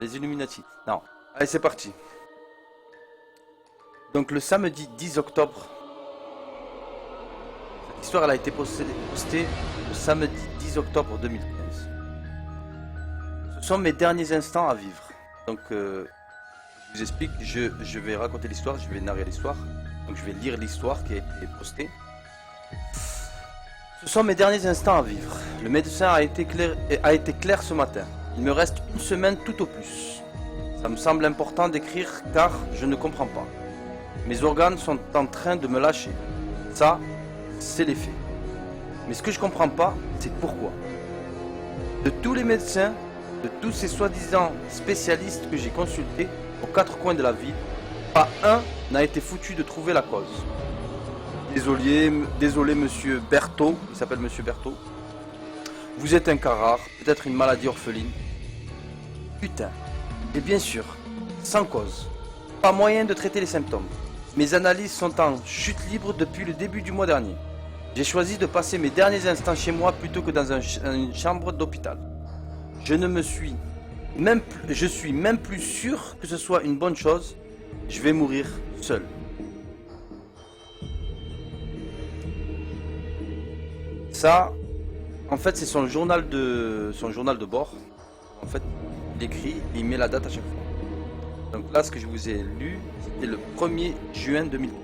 Les Illuminati. Non. Allez, c'est parti. Donc le samedi 10 octobre, cette histoire elle a été postée le samedi 10 octobre 2015. Ce sont mes derniers instants à vivre. Donc je vous explique, je vais raconter l'histoire, je vais narrer l'histoire. Donc je vais lire l'histoire qui a été postée. Ce sont mes derniers instants à vivre. Le médecin a été clair ce matin. Il me reste une semaine tout au plus. Ça me semble important d'écrire car je ne comprends pas. Mes organes sont en train de me lâcher. Ça, c'est les faits. Mais ce que je comprends pas, c'est pourquoi. De tous les médecins, de tous ces soi-disant spécialistes que j'ai consultés aux quatre coins de la ville, pas un n'a été foutu de trouver la cause. Désolé monsieur Berthaud, il s'appelle monsieur Berthaud. Vous êtes un cas rare, peut-être une maladie orpheline. Putain. Et bien sûr, sans cause. Pas moyen de traiter les symptômes. Mes analyses sont en chute libre depuis le début du mois dernier. J'ai choisi de passer mes derniers instants chez moi plutôt que dans une chambre d'hôpital. Je suis même plus sûr que ce soit une bonne chose. Je vais mourir seul. Ça, en fait, c'est son journal de bord. En fait, il écrit et il met la date à chaque fois. Donc là, ce que je vous ai lu, c'était le 1er juin 2015.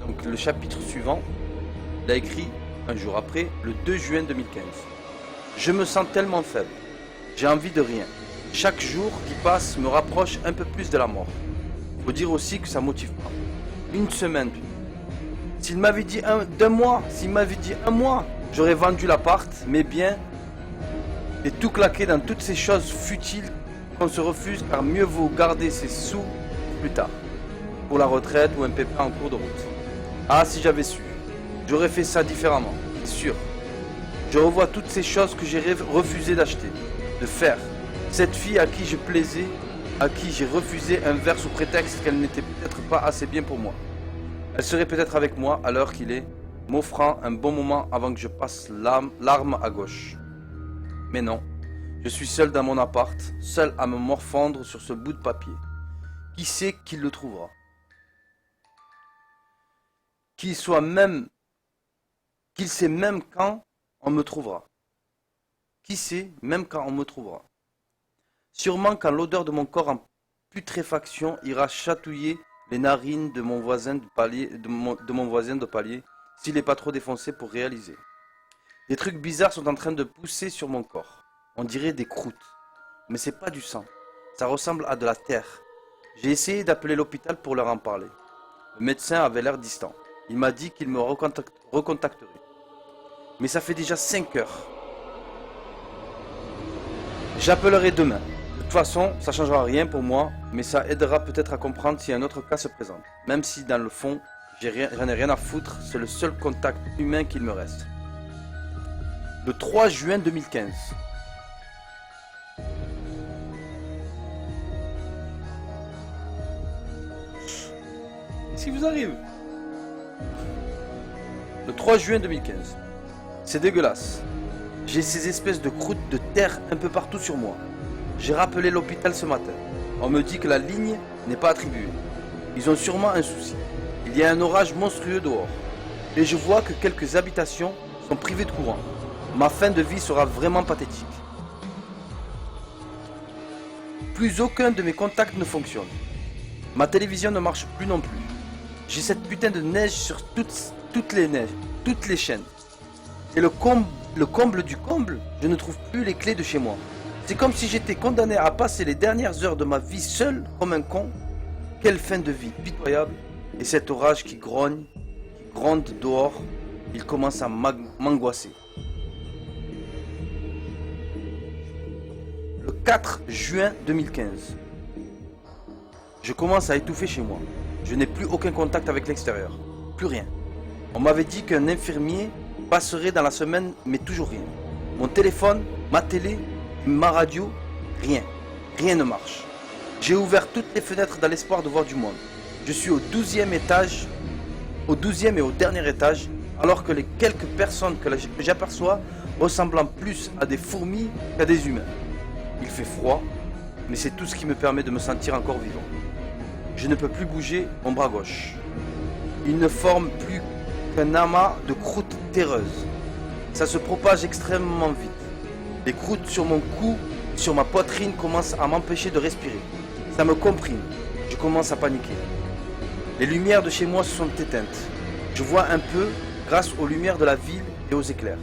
Donc le chapitre suivant, il a écrit un jour après, le 2 juin 2015. Je me sens tellement faible. J'ai envie de rien. Chaque jour qui passe me rapproche un peu plus de la mort. Faut dire aussi que ça motive pas. Une semaine. S'il m'avait dit un mois, j'aurais vendu l'appart, mes biens, et tout claqué dans toutes ces choses futiles qu'on se refuse, car mieux vaut garder ses sous plus tard, pour la retraite ou un pépin en cours de route. Ah, si j'avais su, j'aurais fait ça différemment, c'est sûr. Je revois toutes ces choses que j'ai refusé d'acheter, de faire. Cette fille à qui je plaisais, à qui j'ai refusé un verre sous prétexte qu'elle n'était peut-être pas assez bien pour moi. Elle serait peut-être avec moi à l'heure qu'il est, m'offrant un bon moment avant que je passe l'arme à gauche. Mais non, je suis seul dans mon appart, seul à me morfondre sur ce bout de papier. Qui sait qui le trouvera? Qu'il sait même quand on me trouvera. Qui sait même quand on me trouvera? Sûrement quand l'odeur de mon corps en putréfaction ira chatouiller les narines de mon voisin de palier, s'il n'est pas trop défoncé pour réaliser. Des trucs bizarres sont en train de pousser sur mon corps. On dirait des croûtes. Mais c'est pas du sang. Ça ressemble à de la terre. J'ai essayé d'appeler l'hôpital pour leur en parler. Le médecin avait l'air distant. Il m'a dit qu'il me recontacterait. Mais ça fait déjà 5 heures. J'appellerai demain. De toute façon, ça changera rien pour moi, mais ça aidera peut-être à comprendre si un autre cas se présente. Même si dans le fond, j'en ai rien à foutre, c'est le seul contact humain qu'il me reste. Le 3 juin 2015. Qu'est-ce qui vous arrive? Le 3 juin 2015. C'est dégueulasse. J'ai ces espèces de croûtes de terre un peu partout sur moi. J'ai rappelé l'hôpital ce matin. On me dit que la ligne n'est pas attribuée. Ils ont sûrement un souci. Il y a un orage monstrueux dehors. Et je vois que quelques habitations sont privées de courant. Ma fin de vie sera vraiment pathétique. Plus aucun de mes contacts ne fonctionne. Ma télévision ne marche plus non plus. J'ai cette putain de neige sur toutes les chaînes. Et le comble du comble, je ne trouve plus les clés de chez moi. C'est comme si j'étais condamné à passer les dernières heures de ma vie seul comme un con. Quelle fin de vie pitoyable. Et cet orage qui grogne, qui gronde dehors, il commence à m'angoisser. Le 4 juin 2015. Je commence à étouffer chez moi. Je n'ai plus aucun contact avec l'extérieur. Plus rien. On m'avait dit qu'un infirmier passerait dans la semaine, mais toujours rien. Mon téléphone, ma télé, ma radio, rien. Rien ne marche. J'ai ouvert toutes les fenêtres dans l'espoir de voir du monde. Je suis au 12e étage, au 12e et au dernier étage, alors que les quelques personnes que j'aperçois ressemblant plus à des fourmis qu'à des humains. Il fait froid, mais c'est tout ce qui me permet de me sentir encore vivant. Je ne peux plus bouger mon bras gauche. Il ne forme plus qu'un amas de croûtes terreuses. Ça se propage extrêmement vite. Les croûtes sur mon cou, sur ma poitrine commencent à m'empêcher de respirer. Ça me comprime. Je commence à paniquer. Les lumières de chez moi se sont éteintes. Je vois un peu grâce aux lumières de la ville et aux éclairs.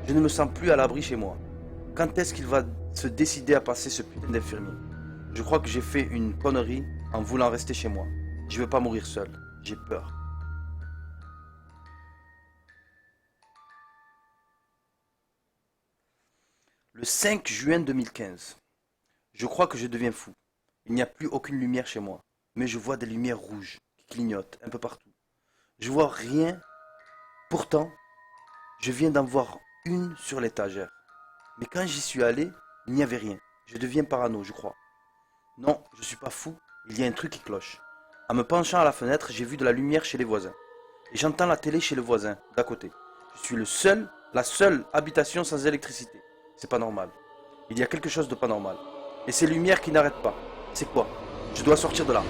Je ne me sens plus à l'abri chez moi. Quand est-ce qu'il va se décider à passer ce putain d'infirmier? Je crois que j'ai fait une connerie en voulant rester chez moi. Je ne veux pas mourir seul. J'ai peur. Le 5 juin 2015. Je crois que je deviens fou. Il n'y a plus aucune lumière chez moi. Mais je vois des lumières rouges qui clignotent un peu partout. Je vois rien. Pourtant, je viens d'en voir une sur l'étagère. Mais quand j'y suis allé, il n'y avait rien. Je deviens parano, je crois. Non, je suis pas fou. Il y a un truc qui cloche. En me penchant à la fenêtre, j'ai vu de la lumière chez les voisins. Et j'entends la télé chez le voisin, d'à côté. Je suis la seule habitation sans électricité. C'est pas normal. Il y a quelque chose de pas normal. Et ces lumières qui n'arrêtent pas. C'est quoi? Je dois sortir de là.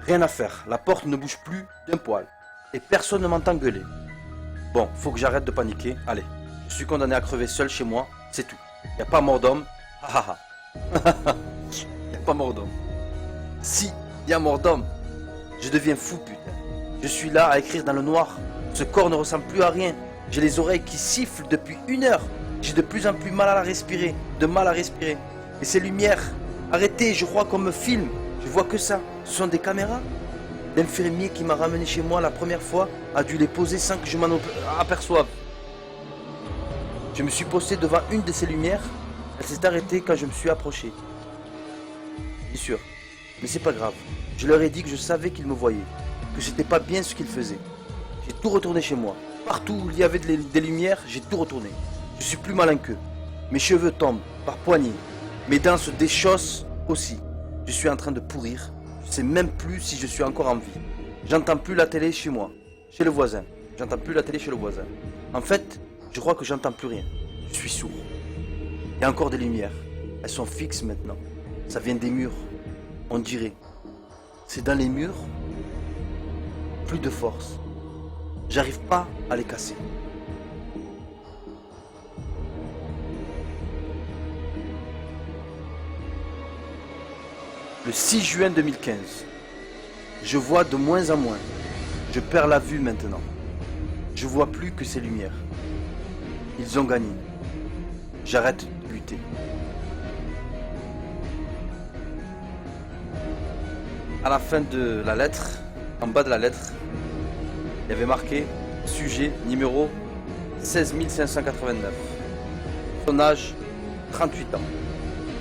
Rien à faire. La porte ne bouge plus d'un poil. Et personne ne m'entend gueuler. Bon, faut que j'arrête de paniquer. Allez, je suis condamné à crever seul chez moi. C'est tout. Y a pas mort d'homme. Ha ha ha. Y a pas mort d'homme. Si, y a mort d'homme. Je deviens fou, putain. Je suis là à écrire dans le noir. Ce corps ne ressemble plus à rien. J'ai les oreilles qui sifflent depuis 1 heure. J'ai de plus en plus mal à respirer. Et ces lumières, arrêtez, je crois qu'on me filme. Je vois que ça. Ce sont des caméras. L'infirmier qui m'a ramené chez moi la première fois a dû les poser sans que je m'en aperçoive. Je me suis posté devant une de ces lumières. Elle s'est arrêtée quand je me suis approché. Bien sûr. Mais c'est pas grave. Je leur ai dit que je savais qu'ils me voyaient. Que c'était pas bien ce qu'ils faisaient. J'ai tout retourné chez moi. Partout où il y avait des lumières, j'ai tout retourné. Je suis plus malin qu'eux. Mes cheveux tombent par poignées. Mes dents se déchaussent aussi. Je suis en train de pourrir. Je sais même plus si je suis encore en vie. J'entends plus la télé chez moi. Chez le voisin. J'entends plus la télé chez le voisin. En fait, je crois que j'entends plus rien. Je suis sourd. Il y a encore des lumières. Elles sont fixes maintenant. Ça vient des murs. On dirait. C'est dans les murs. Plus de force. J'arrive pas à les casser. Le 6 juin 2015. Je vois de moins en moins. Je perds la vue maintenant. Je vois plus que ces lumières. Ils ont gagné. J'arrête de lutter. À la fin de la lettre, en bas de la lettre, il y avait marqué sujet numéro 16589. Son âge 38 ans.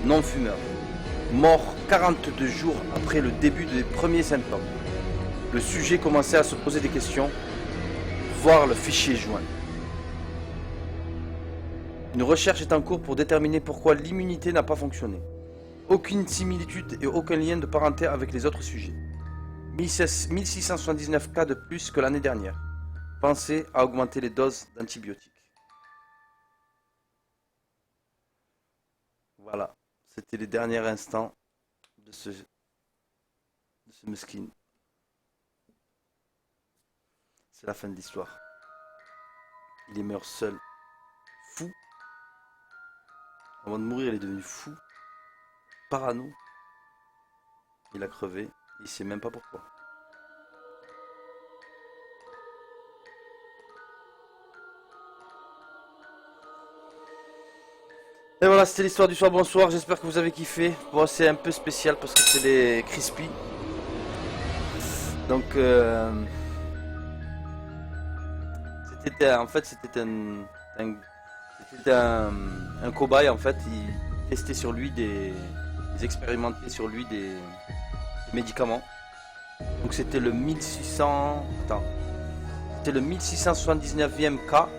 Non-fumeur. Mort 42 jours après le début des premiers symptômes. Le sujet commençait à se poser des questions, voir le fichier joint. Une recherche est en cours pour déterminer pourquoi l'immunité n'a pas fonctionné. Aucune similitude et aucun lien de parenté avec les autres sujets. 1679 cas de plus que l'année dernière. Pensez à augmenter les doses d'antibiotiques. Voilà, c'était les derniers instants de ce mesquine. C'est la fin de l'histoire. Il est mort seul. Fou. Avant de mourir, il est devenu fou. Parano. Il a crevé. Il sait même pas pourquoi. Et voilà, c'était l'histoire du soir. Bonsoir. J'espère que vous avez kiffé. Bon, c'est un peu spécial parce que c'est les crispy. Donc, c'était un cobaye en fait. Il testait sur lui ils expérimentaient sur lui des médicaments. Donc c'était le 1679e cas.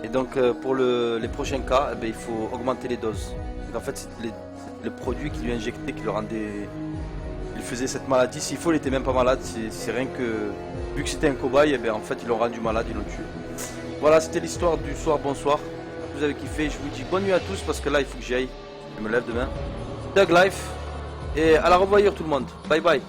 Et donc pour les prochains cas, il faut augmenter les doses. Donc, en fait, c'était le produit qui lui injectait qui le rendait. Il faisait cette maladie. S'il faut, il était même pas malade. C'est rien que. Vu que c'était un cobaye, en fait, ils l'ont rendu malade, ils l'ont tué. Voilà, c'était l'histoire du soir. Bonsoir. que vous avez kiffé. Je vous dis bonne nuit à tous parce que là il faut que j'y aille. Je me lève demain. Thug Life. Et à la revoyure tout le monde. Bye bye.